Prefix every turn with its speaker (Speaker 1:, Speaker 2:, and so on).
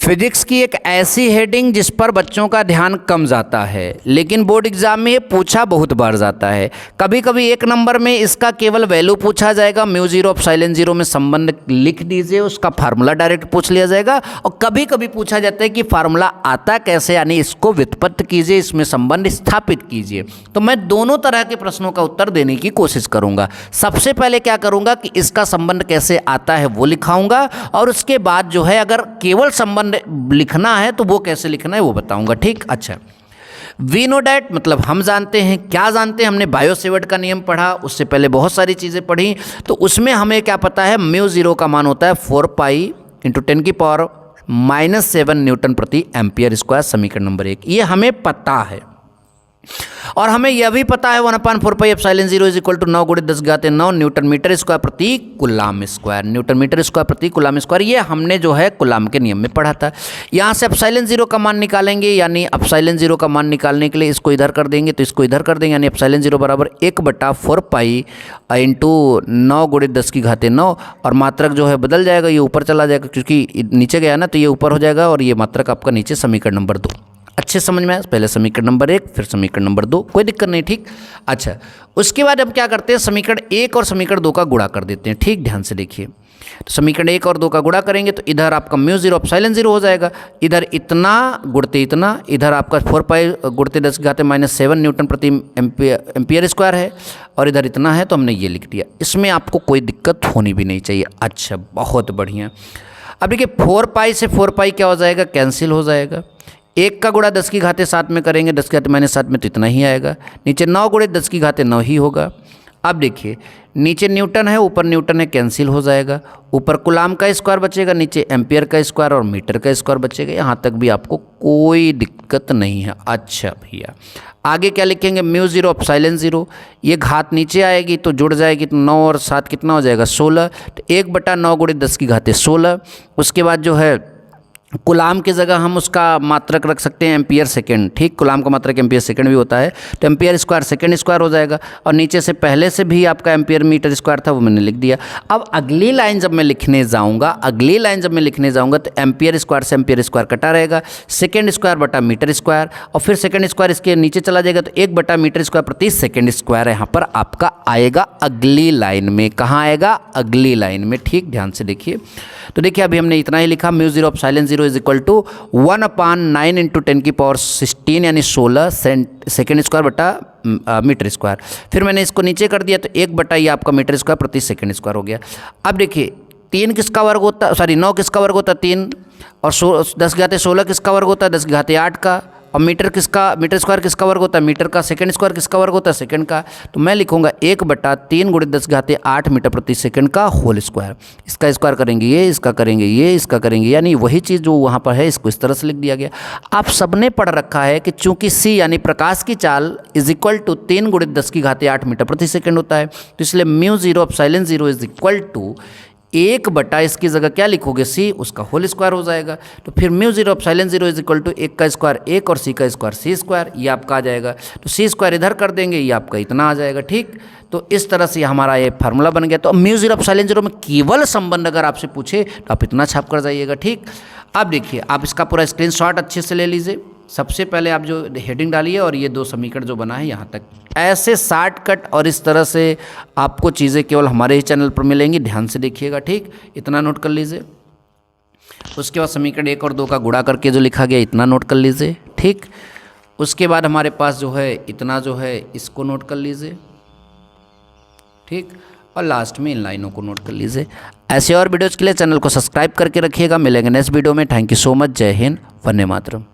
Speaker 1: Physics की एक ऐसी हेडिंग जिस पर बच्चों का ध्यान कम जाता है, लेकिन बोर्ड एग्जाम में ये पूछा बहुत बार जाता है। कभी कभी एक नंबर में इसका केवल वैल्यू पूछा जाएगा, म्यू जीरो एप्सिलॉन जीरो में संबंध लिख दीजिए, उसका फार्मूला डायरेक्ट पूछ लिया जाएगा। और कभी कभी पूछा जाता है कि फार्मूला आता कैसे, यानी इसको व्युत्पत्ति कीजिए, इसमें संबंध स्थापित कीजिए। तो मैं दोनों तरह के प्रश्नों का उत्तर देने की कोशिश करूंगा। सबसे पहले क्या करूंगा कि इसका संबंध कैसे आता है वो लिखाऊंगा, और उसके बाद जो है अगर केवल संबंध लिखना है तो वो कैसे लिखना है वो बताऊंगा। ठीक, अच्छा। वी नो डैट मतलब हम जानते हैं। क्या जानते हैं? हमने बायो-सेवर्ट का नियम पढ़ा, उससे पहले बहुत सारी चीज़ें पढ़ी, तो उसमें हमें क्या पता है, म्यू जीरो का मान होता है 4 पाई इंटू 10 की पावर -7 न्यूटन प्रति एम्पियर स्क्वायर, समीकरण नंबर 1। ये हमें पता है। और हमें यह भी पता है 1/4 pi epsilon zero is equal to 9 × 10⁻9 newton metre square प्रति coulomb square, newton metre square प्रति कूलाम स्क्वायर। ये हमने जो है कूलाम के नियम में पढ़ा था। यहाँ से एप्सिलॉन जीरो का मान निकालेंगे, यानी एप्सिलॉन जीरो का मान निकालने के लिए इसको इधर कर देंगे, तो इसको इधर कर देंगे, यानी एप्सिलॉन जीरो बराबर 1/4 पाई इंटू 9 × 10⁻9, और मात्रक जो है बदल जाएगा, ये ऊपर चला जाएगा क्योंकि नीचे गया ना, तो ये ऊपर हो जाएगा, और ये मात्रक आपका नीचे समीकरण नंबर 2। अच्छे समझ में आया? पहले समीकरण नंबर 1 फिर समीकरण नंबर 2, कोई दिक्कत नहीं। ठीक, अच्छा। उसके बाद हम क्या करते हैं, समीकरण 1 और समीकरण 2 का गुणा कर देते हैं। ठीक, ध्यान से देखिए, तो समीकरण 1 और 2 का गुणा करेंगे तो इधर आपका म्यू जीरो एप्सिलॉन जीरो हो जाएगा, इधर इतना गुणते इतना, इधर आपका 4 पाई गुणते 10⁻7 न्यूटन प्रति एम्पियर स्क्वायर है, और इधर इतना है, तो हमने ये लिख दिया। इसमें आपको कोई दिक्कत होनी भी नहीं चाहिए। अच्छा, बहुत बढ़िया। अब देखिए 4 पाई से 4 पाई क्या हो जाएगा, कैंसिल हो जाएगा। 1 का गुणा 10⁻7 में करेंगे, 10⁻7 में तो इतना ही आएगा। नीचे 9 × 10⁻9 ही होगा। अब देखिए नीचे न्यूटन है, ऊपर न्यूटन है, कैंसिल हो जाएगा। ऊपर कूलाम का स्क्वायर बचेगा, नीचे एम्पियर का स्क्वायर और मीटर का स्क्वायर बचेगा। यहाँ तक भी आपको कोई दिक्कत नहीं है। अच्छा भैया, आगे क्या लिखेंगे, म्यू जीरो एप्सिलॉन जीरो, ये घात नीचे आएगी तो जुड़ जाएगी, तो 9 और 7 कितना हो जाएगा, 16। तो 1/9 × 10⁻16। उसके बाद जो है कूलाम की जगह हम उसका मात्रक रख सकते हैं एम्पियर सेकेंड। ठीक, कूलाम का मात्रक एम्पियर सेकेंड भी होता है, तो एम्पियर स्क्वायर सेकेंड स्क्वायर हो जाएगा, और नीचे से पहले से भी आपका एम्पियर मीटर स्क्वायर था, वो मैंने लिख दिया। अब अगली लाइन जब मैं लिखने जाऊंगा तो एम्पियर स्क्वायर से एम्पियर स्क्वायर कटा रहेगा, सेकेंड स्क्वायर बटा मीटर स्क्वायर, और फिर सेकेंड स्क्वायर इसके नीचे चला जाएगा, तो 1/मीटर स्क्वायर प्रति सेकेंड स्क्वायर यहाँ पर आपका आएगा अगली लाइन में। कहाँ आएगा? अगली लाइन में। ठीक, ध्यान से देखिए, तो देखिए अभी हमने इतना ही लिखा, mu zero epsilon zero is equal to 1/9 into 10 की पावर 16, यानी 16 सेकेंड स्क्वायर बटा मीटर स्क्वायर। फिर मैंने इसको नीचे कर दिया, तो 1/, ये आपका मीटर स्क्वायर प्रति सेकेंड स्क्वायर हो गया। अब देखिए 3 किसका वर्ग होता, 9 किसका वर्ग होता है, 3, और 10⁻16 किसका वर्ग होता है, 10⁻8 का, और मीटर स्क्वायर किसका वर्ग होता है, मीटर का। सेकंड स्क्वायर किसका वर्ग होता है, सेकंड का। तो मैं लिखूंगा 1/3 × 10⁸ मीटर प्रति सेकंड का होल स्क्वायर। इसका स्क्वायर करेंगे ये, इसका करेंगे ये, इसका करेंगे, यानी वही चीज़ जो वहाँ पर है, इसको इस तरह से लिख दिया गया। आप सबने पढ़ रखा है कि चूंकि c यानी प्रकाश की चाल इज इक्वल टू 3 × 10⁸ मीटर प्रति सेकंड होता है, तो इसलिए mu zero epsilon zero is equal to 1/, इसकी जगह क्या लिखोगे, c, उसका होल स्क्वायर हो जाएगा। तो फिर mu zero epsilon zero is equal to 1 का स्क्वायर 1 और c का स्क्वायर c स्क्वायर, ये आपका आ जाएगा। तो c स्क्वायर इधर कर देंगे, ये आपका इतना आ जाएगा। ठीक, तो इस तरह से हमारा ये फार्मूला बन गया। तो म्यू जीरो एप्सिलॉन जीरो में केवल संबंध अगर आपसे पूछे तो आप इतना छाप कर जाइएगा। ठीक, अब देखिए आप इसका पूरा स्क्रीनशॉट अच्छे से ले लीजिए। सबसे पहले आप जो हेडिंग डालिए, और ये 2 समीकरण जो बना है यहाँ तक, ऐसे शॉर्टकट और इस तरह से आपको चीज़ें केवल हमारे ही चैनल पर मिलेंगी। ध्यान से देखिएगा। ठीक, इतना नोट कर लीजिए। उसके बाद समीकरण 1 और 2 का गुणा करके जो लिखा गया, इतना नोट कर लीजिए। ठीक, उसके बाद हमारे पास जो है इतना जो है इसको नोट कर लीजिए। ठीक, और लास्ट में इन लाइनों को नोट कर लीजिए। ऐसे और वीडियोज़ के लिए चैनल को सब्सक्राइब करके रखिएगा। मिलेंगे नेक्स्ट वीडियो में। Thank you so much. जय हिंद, वंदे मातरम।